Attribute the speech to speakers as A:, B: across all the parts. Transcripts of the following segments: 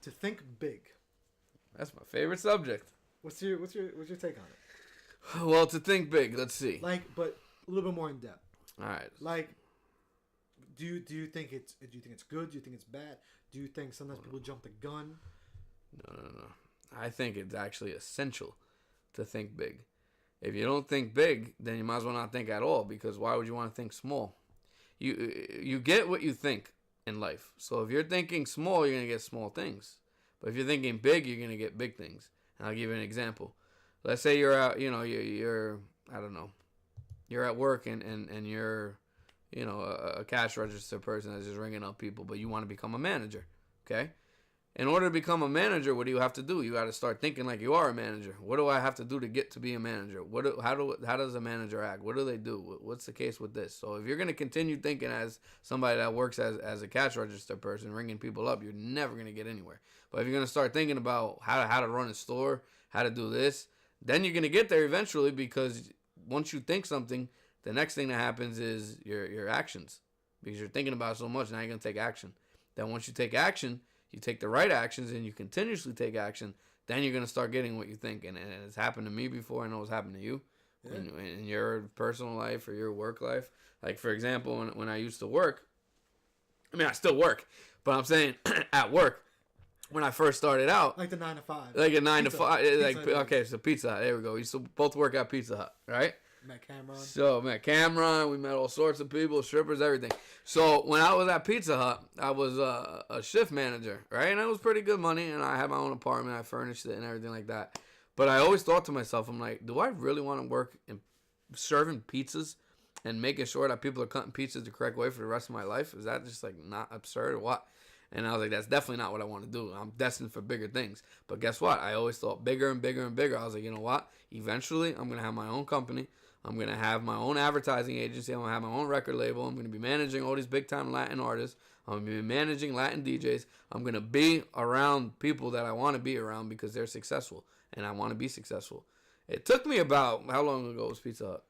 A: To think big.
B: That's my favorite subject.
A: What's your take on it?
B: Well, to think big, let's see.
A: Like, but a little bit more in depth.
B: All right.
A: Like, do you think it's good? Do you think it's bad? Do you think sometimes people jump the gun?
B: No. I think it's actually essential to think big. If you don't think big, then you might as well not think at all, because why would you want to think small? You get what you think in life. So if you're thinking small, you're going to get small things. But if you're thinking big, you're going to get big things. And I'll give you an example. Let's say you're out, you're I don't know, you're at work and you're, a cash register person that's just ringing up people, but you want to become a manager, okay? In order to become a manager, what do you have to do? You got to start thinking like you are a manager. What do I have to do to get to be a manager? How does a manager act? What do they do? What's the case with this? So if you're going to continue thinking as somebody that works as a cash register person, ringing people up, you're never going to get anywhere. But if you're going to start thinking about how to run a store, how to do this, then you're going to get there eventually, because once you think something, the next thing that happens is your actions, because you're thinking about it so much. Now you're going to take action. Then once you take action, you take the right actions and you continuously take action, then you're going to start getting what you think. And it's happened to me before. I know it's happened to you in your personal life or your work life. Like, for example, when I used to work, I mean, I still work, but I'm saying at work, when I first started out.
A: Like the 9 to 5.
B: Like a 9 to 5.
A: Okay,
B: so Pizza Hut. There we go. We used to both work at Pizza Hut, right?
A: Met Cameron.
B: So, met Cameron. We met all sorts of people, strippers, everything. So, when I was at Pizza Hut, I was a shift manager, right? And it was pretty good money, and I had my own apartment. I furnished it and everything like that. But I always thought to myself, I'm like, do I really want to work in serving pizzas and making sure that people are cutting pizzas the correct way for the rest of my life? Is that just, like, not absurd or what? And I was like, that's definitely not what I want to do. I'm destined for bigger things. But guess what? I always thought bigger and bigger and bigger. I was like, you know what? Eventually, I'm going to have my own company. I'm going to have my own advertising agency. I'm going to have my own record label. I'm going to be managing all these big-time Latin artists. I'm going to be managing Latin DJs. I'm going to be around people that I want to be around because they're successful, and I want to be successful. It took me about, how long ago was Pizza Hut?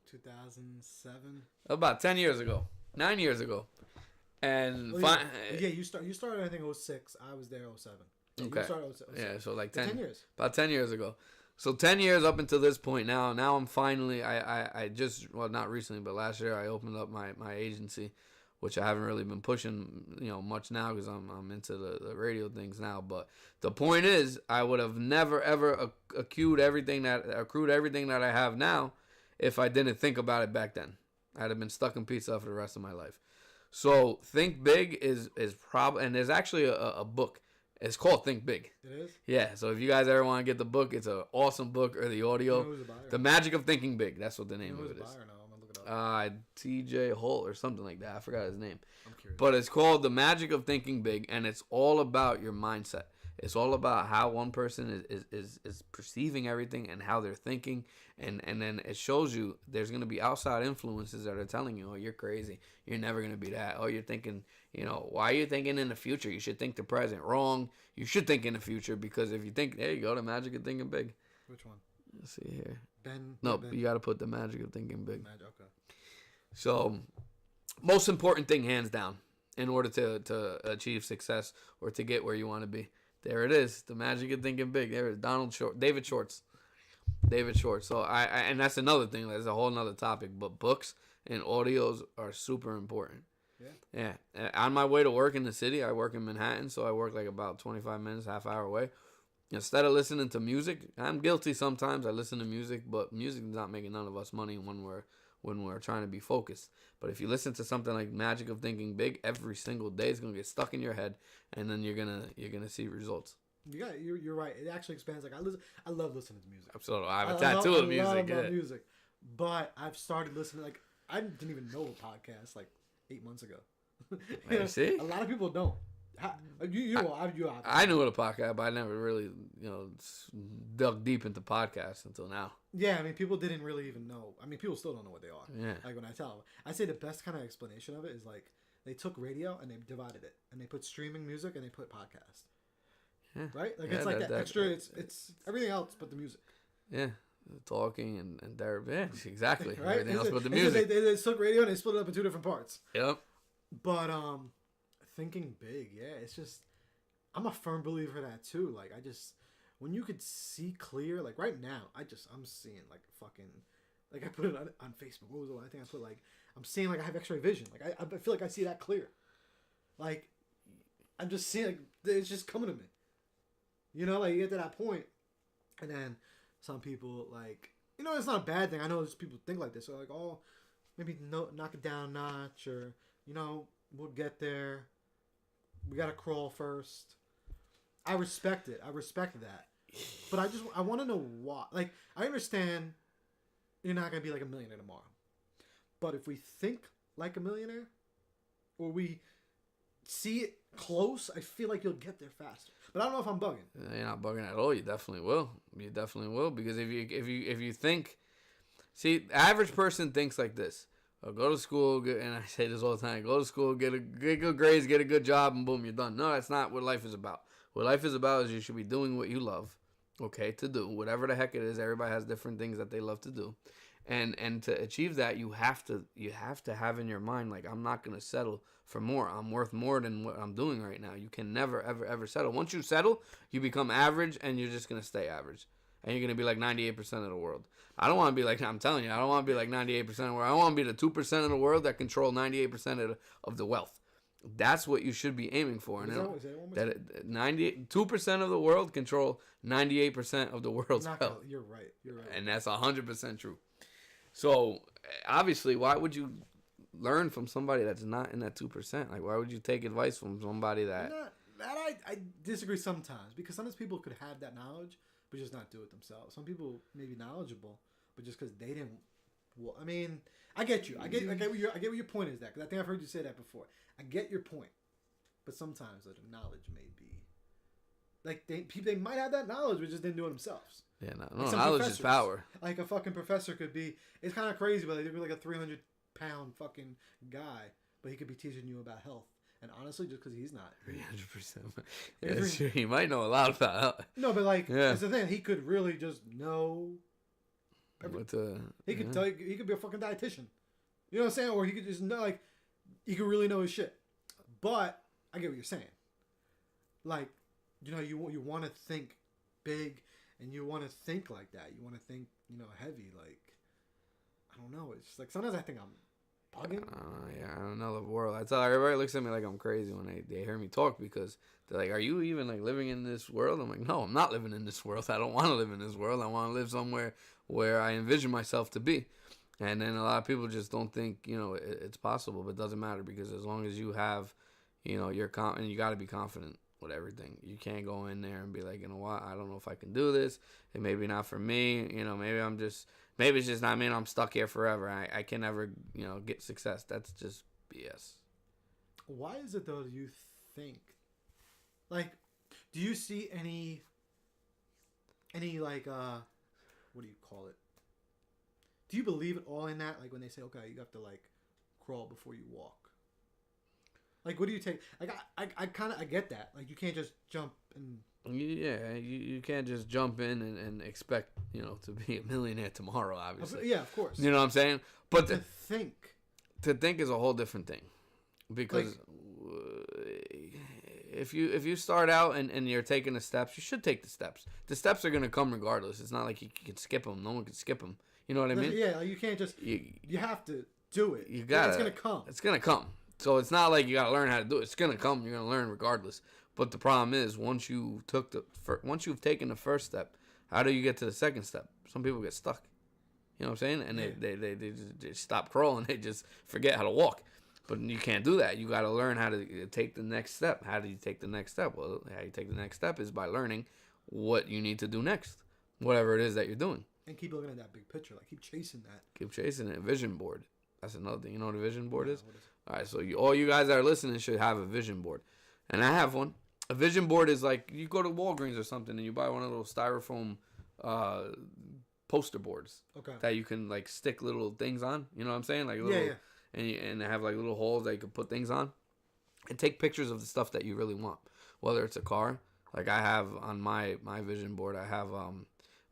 A: 2007.
B: About 10 years ago. 9 years ago. And
A: you started I think 06. I was there 07.
B: Okay.
A: You started 07.
B: Yeah, so like 10
A: years.
B: About 10 years ago. So 10 years up until this point now I'm finally, I just, well, not recently, but last year I opened up my agency, which I haven't really been pushing, much now because I'm into the radio things now. But the point is, I would have never, ever accrued everything that I have now if I didn't think about it back then. I'd have been stuck in Pizza for the rest of my life. So Think Big is probably, and there's actually a book. It's called Think Big.
A: It is?
B: Yeah, so if you guys ever want to get the book, it's an awesome book, or the audio.
A: Who's the buyer?
B: The Magic of Thinking Big. That's what the name of it is.
A: Who's the buyer now? I'm going to look it up.
B: TJ Holt or something like that. I forgot his name.
A: I'm curious.
B: But it's called The Magic of Thinking Big, and it's all about your mindset. It's all about how one person is perceiving everything and how they're thinking. And then it shows you there's going to be outside influences that are telling you, oh, you're crazy. You're never going to be that. Oh, you're thinking, why are you thinking in the future? You should think the present. Wrong. You should think in the future, because if you think, there you go, the magic of thinking big.
A: Which one?
B: Let's see here.
A: Ben?
B: You got to put the magic of thinking big.
A: Okay.
B: So, most important thing, hands down, in order to achieve success or to get where you want to be. There it is. The magic of thinking big. There it is. David Schwartz. So and that's another thing. That's a whole nother topic. But books and audios are super important. Yeah. On my way to work in the city, I work in Manhattan, so I work like about 25 minutes, half hour away. Instead of listening to music, I'm guilty sometimes. I listen to music, but music is not making none of us money when we're trying to be focused. But if you listen to something like Magic of Thinking Big every single day, it's gonna get stuck in your head, and then you're gonna see results.
A: You're right. It actually expands. Like I love listening to music.
B: Absolutely, I have a tattoo of music.
A: I love music, but I've started listening. Like I didn't even know a podcast like 8 months ago.
B: You see,
A: a lot of people don't.
B: I knew what a podcast, but I never really, dug deep into podcasts until now.
A: Yeah, I mean, people didn't really even know. I mean, people still don't know what they are.
B: Yeah.
A: Like when I tell them, I say the best kind of explanation of it is like they took radio and they divided it, and they put streaming music and they put podcast.
B: Yeah.
A: Right? Like it's like that extra. It's everything else but the music.
B: Yeah. Talking and therapy. Yeah, exactly.
A: Right?
B: Everything else but the music.
A: They took radio and they split it up in two different parts.
B: Yep.
A: But thinking big, yeah, it's just I'm a firm believer in that too. Like when you could see clear, like right now, I'm seeing like fucking, like I put it on Facebook. What was the one thing I put? Like I'm seeing like I have X-ray vision. Like I feel like I see that clear. Like I'm just seeing like it's just coming to me. You know, like you get to that point, and then some people like, you know, it's not a bad thing. I know there's people think like this. So like, oh, maybe knock it down a notch, or you know, we'll get there. We gotta crawl first. I respect it. I respect that. But I want to know why. Like, I understand you're not going to be like a millionaire tomorrow. But if we think like a millionaire, or we see it close, I feel like you'll get there faster. But I don't know if I'm bugging.
B: You're not bugging at all. You definitely will. You definitely will. Because if you think, see, the average person thinks like this. Oh, go to school, and I say this all the time. Go to school, get good grades, get a good job, and boom, you're done. No, that's not what life is about. What life is about is you should be doing what you love, okay, to do. Whatever the heck it is, everybody has different things that they love to do. And to achieve that, you have to have in your mind, like, I'm not going to settle for more. I'm worth more than what I'm doing right now. You can never, ever, ever settle. Once you settle, you become average, and you're just going to stay average. And you're going to be like 98% of the world. I don't want to be like, I'm telling you, I don't want to be like 98% of the world. I want to be the 2% of the world that control 98% of the wealth. That's what you should be aiming for. And that 92% of the world control 98% of the world's wealth.
A: You're right.
B: And that's 100% true. So, obviously, why would you learn from somebody that's not in that 2%? Like, why would you take advice from somebody that...
A: I disagree sometimes. Because sometimes people could have that knowledge, but just not do it themselves. Some people may be knowledgeable, but just because they didn't... Well, I mean, I get you. I get what your point is. That because I think I've heard you say that before. I get your point, but sometimes the knowledge may be like they might have that knowledge, but just didn't do it themselves.
B: Yeah, no, knowledge is power.
A: Like a fucking professor could be. It's kind of crazy, but they could be like a 300-pound fucking guy, but he could be teaching you about health. And honestly, just because he's not
B: 300%, yeah, sure, he might know a lot about health.
A: No, but like that's the thing. He could really just know. He could tell you. He could be a fucking dietitian. You know what I'm saying? Or he could just know, like, he could really know his shit. But I get what you're saying. Like, you know, you want to think big, and you want to think like that. You want to think, you know, heavy. Like, I don't know. It's just like sometimes I think I'm bugging.
B: Yeah, I don't know the world. I tell everybody looks at me like I'm crazy when they hear me talk, because they're like, "Are you even like living in this world?" I'm like, "No, I'm not living in this world. I don't want to live in this world. I want to live somewhere where I envision myself to be." And then a lot of people just don't think, you know, it's possible, but it doesn't matter, because as long as you have, you know, you're confident, you got to be confident with everything. You can't go in there and be like, you know what, I don't know if I can do this. It may be not for me. You know, maybe it's just not me and I'm stuck here forever. I can never, you know, get success. That's just BS.
A: Why is it though, do you think, like, do you see any like, what do you call it? Do you believe it all in that? Like when they say, okay, you have to like crawl before you walk. Like, what do you take? Like, I get that. Like, you can't just jump and.
B: Yeah, you can't just jump in and expect, you know, to be a millionaire tomorrow, obviously.
A: Yeah, of course.
B: You know what I'm saying? But
A: to think.
B: To think is a whole different thing. Because if you start out and you're taking the steps, you should take the steps. The steps are going to come regardless. It's not like you can skip them. No one can skip them. You know what I mean?
A: Yeah, like you can't just. You have to do it.
B: You got.
A: It's gonna come.
B: It's gonna come. So it's not like you gotta learn how to do it. It's gonna come. You're gonna learn regardless. But the problem is, once you've taken the first step, how do you get to the second step? Some people get stuck. You know what I'm saying? And they just stop crawling. They just forget how to walk. But you can't do that. You got to learn how to take the next step. How do you take the next step? Well, how you take the next step is by learning what you need to do next, whatever it is that you're doing.
A: And keep looking at that big picture. Like, keep chasing that.
B: Keep chasing it. Vision board. That's another thing. You know what a vision board is? All right, so all you guys that are listening should have a vision board. And I have one. A vision board is like, you go to Walgreens or something and you buy one of those styrofoam poster boards.
A: Okay.
B: That you can, like, stick little things on. You know what I'm saying? Like little, And they have, like, little holes that you can put things on. And take pictures of the stuff that you really want. Whether it's a car. Like, I have on my vision board, I have a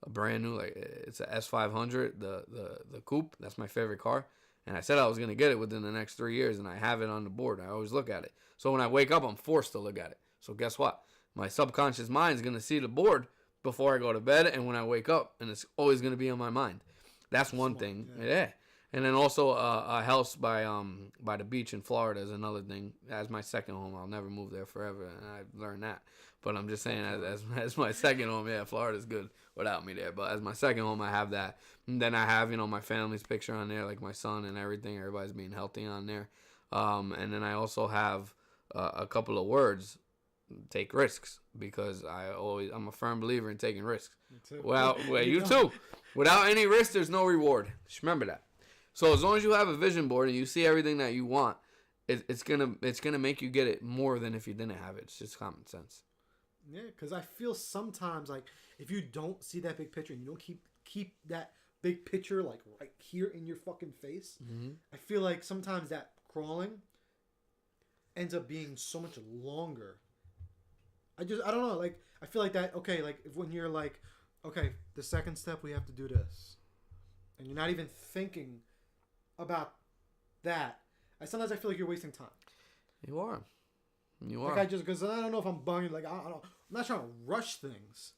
B: brand new, like, it's a S500, the coupe. That's my favorite car. And I said I was going to get it within the next 3 years, and I have it on the board. I always look at it. So when I wake up, I'm forced to look at it. So guess what? My subconscious mind is going to see the board before I go to bed and when I wake up, and it's always going to be on my mind. That's one thing. Yeah. And then also a house by the beach in Florida is another thing. As my second home, I'll never move there forever, and I've learned that. But I'm just saying, as my second home, yeah, Florida's good without me there. But as my second home, I have that. And then I have, my family's picture on there, like my son and everything. Everybody's being healthy on there. And then I also have a couple of words. Take risks, because I'm a firm believer in taking risks. Well, you too. Without any risk, there's no reward. Just remember that. So as long as you have a vision board and you see everything that you want, it's gonna make you get it more than if you didn't have it. It's just common sense.
A: Yeah, because I feel sometimes like if you don't see that big picture and you don't keep that big picture like right here in your fucking face, I feel like sometimes that crawling ends up being so much longer. I don't know. Like I feel like that. Okay, like when you're like, okay, the second step we have to do this, and you're not even thinking about that. Sometimes I feel like you're wasting time.
B: You are.
A: Like because I don't know if I'm bugging. Like I'm not trying to rush things.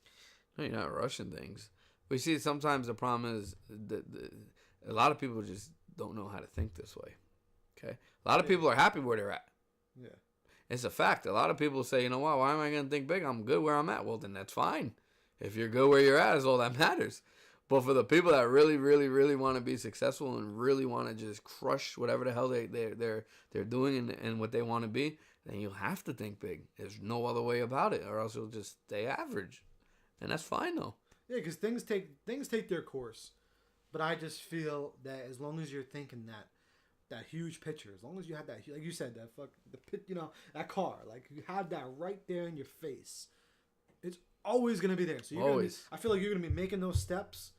B: No, you're not rushing things. We see sometimes the problem is that a lot of people just don't know how to think this way. Okay, a lot of people are happy where they're at.
A: Yeah,
B: it's a fact. A lot of people say, you know what? Why am I going to think big? I'm good where I'm at. Well, then that's fine. If you're good where you're at, is all that matters. But for the people that really, really, really want to be successful and really want to just crush whatever the hell they're doing and what they want to be, then you'll have to think big. There's no other way about it, or else you'll just stay average, and that's fine though.
A: Yeah, because things take their course, but I just feel that as long as you're thinking that huge picture, as long as you have that, like you said, that car, like you have that right there in your face, it's always gonna be there. So I feel like you're gonna be making those steps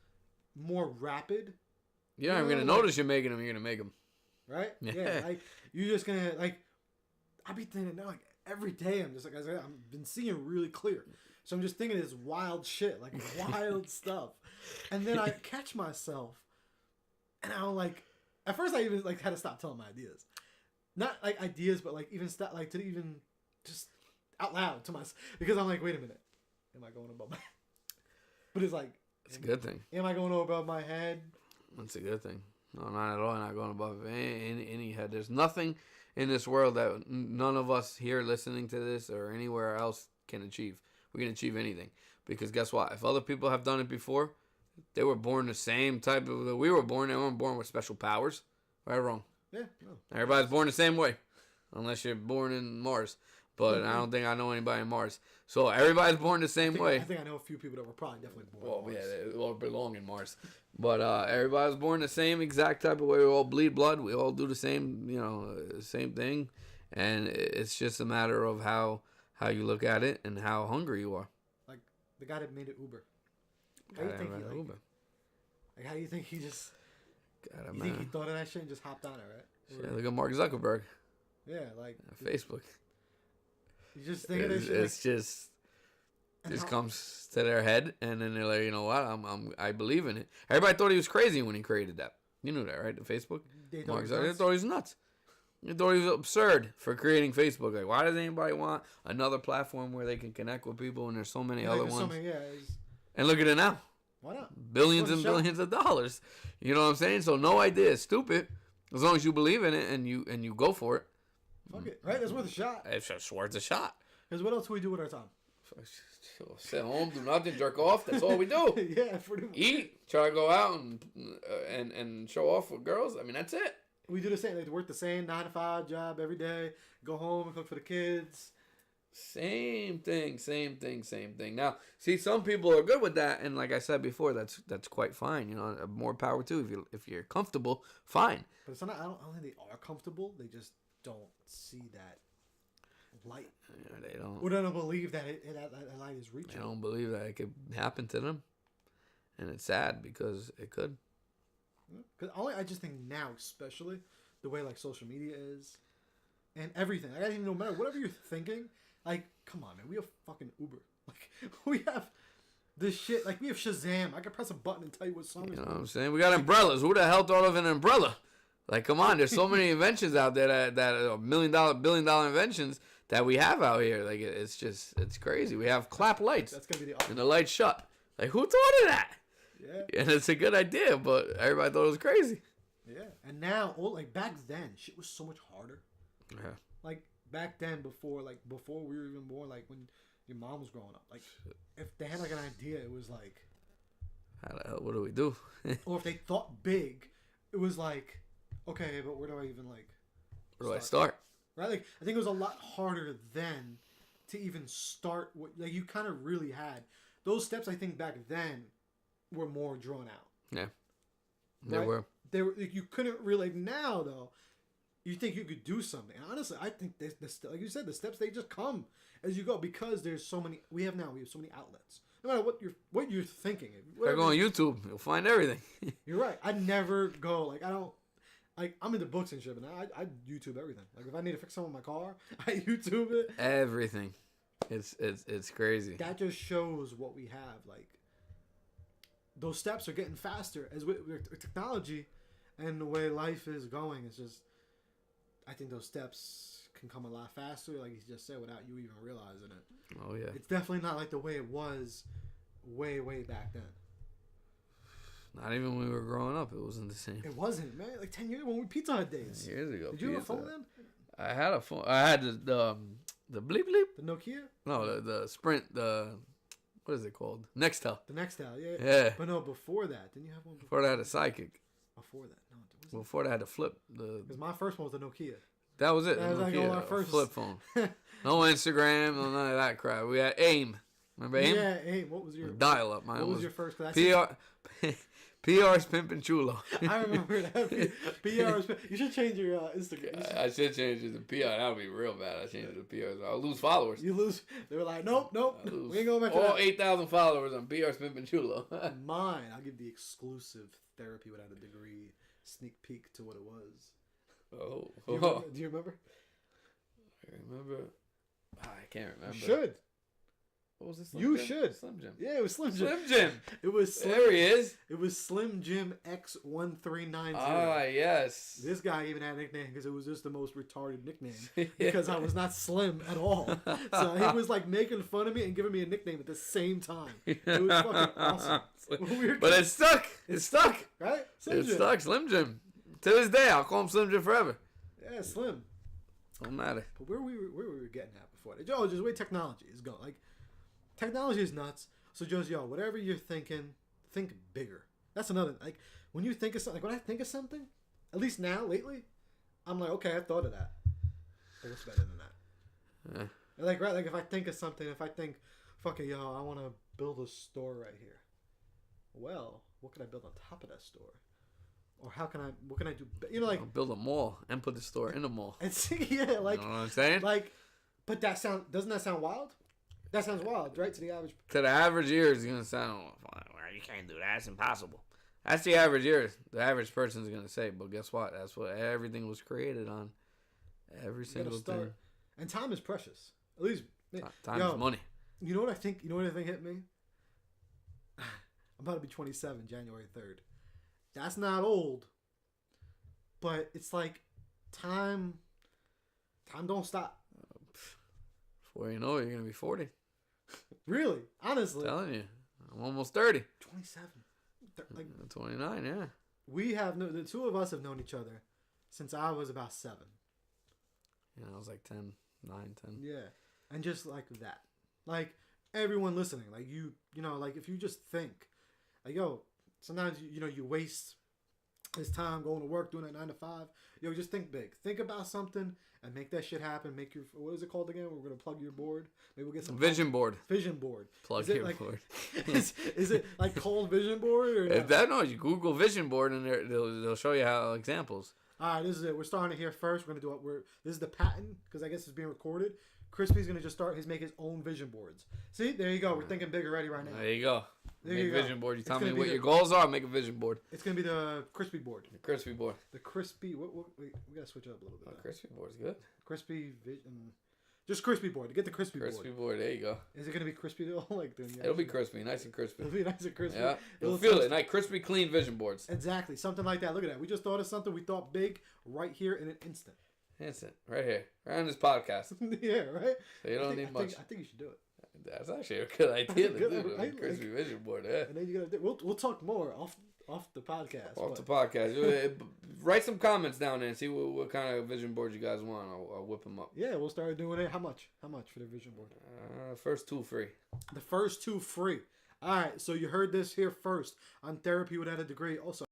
A: more rapid.
B: Yeah, I'm gonna notice you're making them. You're gonna make them.
A: Right? Yeah. Like you're just gonna like. I be thinking now, like every day. I'm just like I've been seeing really clear. So I'm just thinking this wild shit, like wild stuff, and then I catch myself, and I'm like, at first I even like had to stop telling my ideas, not like ideas, but like even stop like to even just out loud to myself because I'm like, wait a minute, am I going above my? But it's like.
B: It's a good thing.
A: Am I going above my head?
B: It's a good thing. No, not at all. I'm not going above any head. There's nothing in this world that none of us here listening to this or anywhere else can achieve. We can achieve anything. Because guess what? If other people have done it before, they were born the same type of that we were born. They weren't born with special powers. Right or wrong?
A: Yeah. No.
B: Everybody's born the same way. Unless you're born in Mars. But I don't think I know anybody in Mars. So everybody's born the same way.
A: I think I know a few people that were probably definitely born
B: in Mars. Yeah, they all belong in Mars. But everybody's born the same exact type of way. We all bleed blood. We all do the same, same thing. And it's just a matter of how you look at it and how hungry you are.
A: Like the guy that made it Uber. How do you think he Uber? Like how do you think he just? You think he thought of that shit and just hopped on it, right?
B: Yeah, look at Mark Zuckerberg.
A: Yeah, like
B: Facebook.
A: You just think of this shit.
B: It's just comes to their head, and then they're like, you know what? I believe in it. Everybody thought he was crazy when he created that. You knew that, right? The Facebook.
A: They
B: thought he was nuts. They thought he was absurd for creating Facebook. Like, why does anybody want another platform where they can connect with people? And there's so many other ones. And look at it now.
A: Why not?
B: Billions and billions of dollars. You know what I'm saying? So no idea is stupid as long as you believe in it and you go for it.
A: Fuck it, right? That's worth a shot.
B: It's worth a shot.
A: Because what else do we do with our time?
B: Sit home, do nothing, jerk off. That's all we do.
A: Yeah, pretty much.
B: Eat, try to go out and show off with girls. I mean, that's it.
A: We do the same. Like, work the same 9-to-5 job every day. Go home and cook for the kids.
B: Same thing. Now, see, some people are good with that, and like I said before, that's quite fine. More power too. If you're comfortable, fine.
A: But it's not. I don't think they are comfortable. They just don't see that light.
B: Yeah, they don't.
A: Or they don't believe that that light is reaching.
B: They don't believe that it could happen to them, and it's sad because it could.
A: Because I just think now, especially the way like social media is, and everything. Like, I think no matter whatever you're thinking, like, come on, man, we have fucking Uber. Like, we have this shit. Like, we have Shazam. I can press a button and tell you what song is.
B: You know what I'm saying? We got umbrellas. Who the hell thought of an umbrella? Like, come on, there's so many inventions out there that are $1 billion inventions that we have out here. Like it's crazy. We have clap lights.
A: That's gonna be the
B: and the lights shut. Like who thought of that?
A: Yeah.
B: And it's a good idea, but everybody thought it was crazy.
A: Yeah. And now, like back then, shit was so much harder.
B: Yeah.
A: Like back then, before we were even born, like when your mom was growing up, like if they had like an idea, it was like,
B: how the hell? What do we do?
A: or if they thought big, it was like, okay, but where do I even like?
B: Where do I start?
A: Right. Like I think it was a lot harder then to even start. What like you kind of really had those steps. I think back then were more drawn out.
B: Yeah. They
A: right?
B: were.
A: They were. Like, you couldn't really. Like, now though, you think you could do something. And honestly, I think like you said, the steps they just come as you go because there's so many. We have so many outlets. No matter what you're thinking.
B: If I go on YouTube, you'll find everything.
A: You're right. I never go like I don't. Like I'm into books and shit, but I YouTube everything. Like if I need to fix something in my car, I YouTube it.
B: Everything. It's crazy.
A: That just shows what we have. Like those steps are getting faster as with technology and the way life is going. It's just I think those steps can come a lot faster, like you just said, without you even realizing it.
B: Oh yeah.
A: It's definitely not like the way it was way back then.
B: Not even when we were growing up, it wasn't the same.
A: It wasn't, man. Like 10 years when we Pizza Hut days.
B: 10 years ago.
A: Did you have a phone then?
B: I had a phone. I had the bleep bleep.
A: The Nokia?
B: No, the Sprint. What is it called? Nextel.
A: The Nextel, yeah.
B: Yeah.
A: But no, before that, didn't you have one?
B: Before that, I had a Psychic.
A: Before that, no, it wasn't.
B: Before that, I had a flip.
A: Because my first one was the Nokia.
B: That was it.
A: That was like
B: Nokia,
A: our first
B: flip phone. No Instagram, no none of that crap. We had AIM. Remember AIM?
A: Yeah, AIM. What was your
B: dial up?
A: What was your first?
B: PR's Pimpin' Chulo.
A: I remember that. PR's. You should change your Instagram.
B: I should change it to PR. That would be real bad. I changed it to PR. I'll lose followers.
A: You lose. They were like, nope. We ain't going back to
B: all
A: that.
B: 8,000 followers on PR's Pimpin' Chulo.
A: Mine. I'll give the exclusive therapy without a degree sneak peek to what it was.
B: Oh.
A: Do you remember?
B: I remember. I can't remember.
A: You should.
B: What was this?
A: You should.
B: Slim Jim.
A: Yeah, it was Slim Jim.
B: Slim Jim.
A: It was Slim.
B: There he is.
A: It was Slim Jim X1390.
B: Ah, yes.
A: This guy even had a nickname because it was just the most retarded nickname. Because I was not slim at all. So he was like making fun of me and giving me a nickname at the same time. It was fucking awesome.
B: But it stuck. It stuck.
A: Right?
B: It stuck. Slim Jim. To this day, I'll call him Slim Jim forever.
A: Yeah, Slim.
B: Don't matter.
A: But where we were getting at before that. Just the way technology is going. Like, technology is nuts. So just, whatever you're thinking, think bigger. That's another, like, when you think of something, like when I think of something, at least now, lately, I'm like, okay, I thought of that. But what's better than that?
B: Yeah.
A: Like, right, like if I think of something, if I think, fuck it, I want to build a store right here. Well, what can I build on top of that store? Or what can I do? Like,
B: I'll build a mall and put the store in the mall.
A: And see, yeah, like,
B: you know what I'm saying?
A: Like, but doesn't that sound wild? That sounds wild, right? To the average.
B: To the average ear, it's gonna sound, well, you can't do that. It's impossible. That's the average ear. The average person is gonna say, but guess what? That's what everything was created on. Every single thing.
A: And time is precious. At least
B: time is money.
A: You know what I think? You know what I think hit me? I'm about to be 27, January 3rd. That's not old, but it's like time don't stop.
B: Before you know it, you're gonna be 40.
A: Really? Honestly.
B: I'm telling you, I'm almost 30.
A: 27. Like
B: 29, yeah.
A: We have the two of us have known each other since I was about 7.
B: Yeah, I was like 10, 9, 10.
A: Yeah, and just like that, like everyone listening, like like if you just think, like sometimes you waste this time going to work doing that 9 to 5. Just think big. Think about something and make that shit happen. Make your, what is it called again? We're gonna plug your board. Maybe we'll get some
B: vision board.
A: Vision board.
B: Plug your board.
A: is it like called vision board or?
B: If that no, you Google vision board and they'll show you how examples.
A: All right, this is it. We're starting it here first. We're gonna do it. This is the patent because I guess it's being recorded. Crispy's gonna just make his own vision boards. See, there you go. We're thinking big already right now.
B: There you go. Make a vision board. You tell me what your goals are. Make a vision board.
A: It's gonna be the crispy board.
B: The crispy board.
A: The crispy. Wait, we gotta switch it up a little bit.
B: Oh, crispy board's good.
A: Crispy vision. Just crispy board. Get the crispy board.
B: Crispy board. There you go.
A: Is it gonna be crispy though?
B: It'll be crispy, nice and crispy.
A: It'll be nice and crispy.
B: Yeah, you'll feel it. Like crispy, clean vision boards.
A: Exactly, something like that. Look at that. We just thought of something. We thought big right here in an instant.
B: Instant. Right here. Right on this podcast.
A: Yeah, right.
B: So you don't need much.
A: I think you should do it.
B: That's actually a good idea to do.
A: Right?
B: Crispy vision board. Yeah.
A: And then you gotta. We'll talk more off the podcast.
B: Off the podcast. Write some comments down there and see what kind of vision board you guys want. I'll whip them up.
A: Yeah, we'll start doing it. How much for the vision board?
B: First 2 free.
A: The first 2 free. All right, so you heard this here first on Therapy Without a Degree. Also.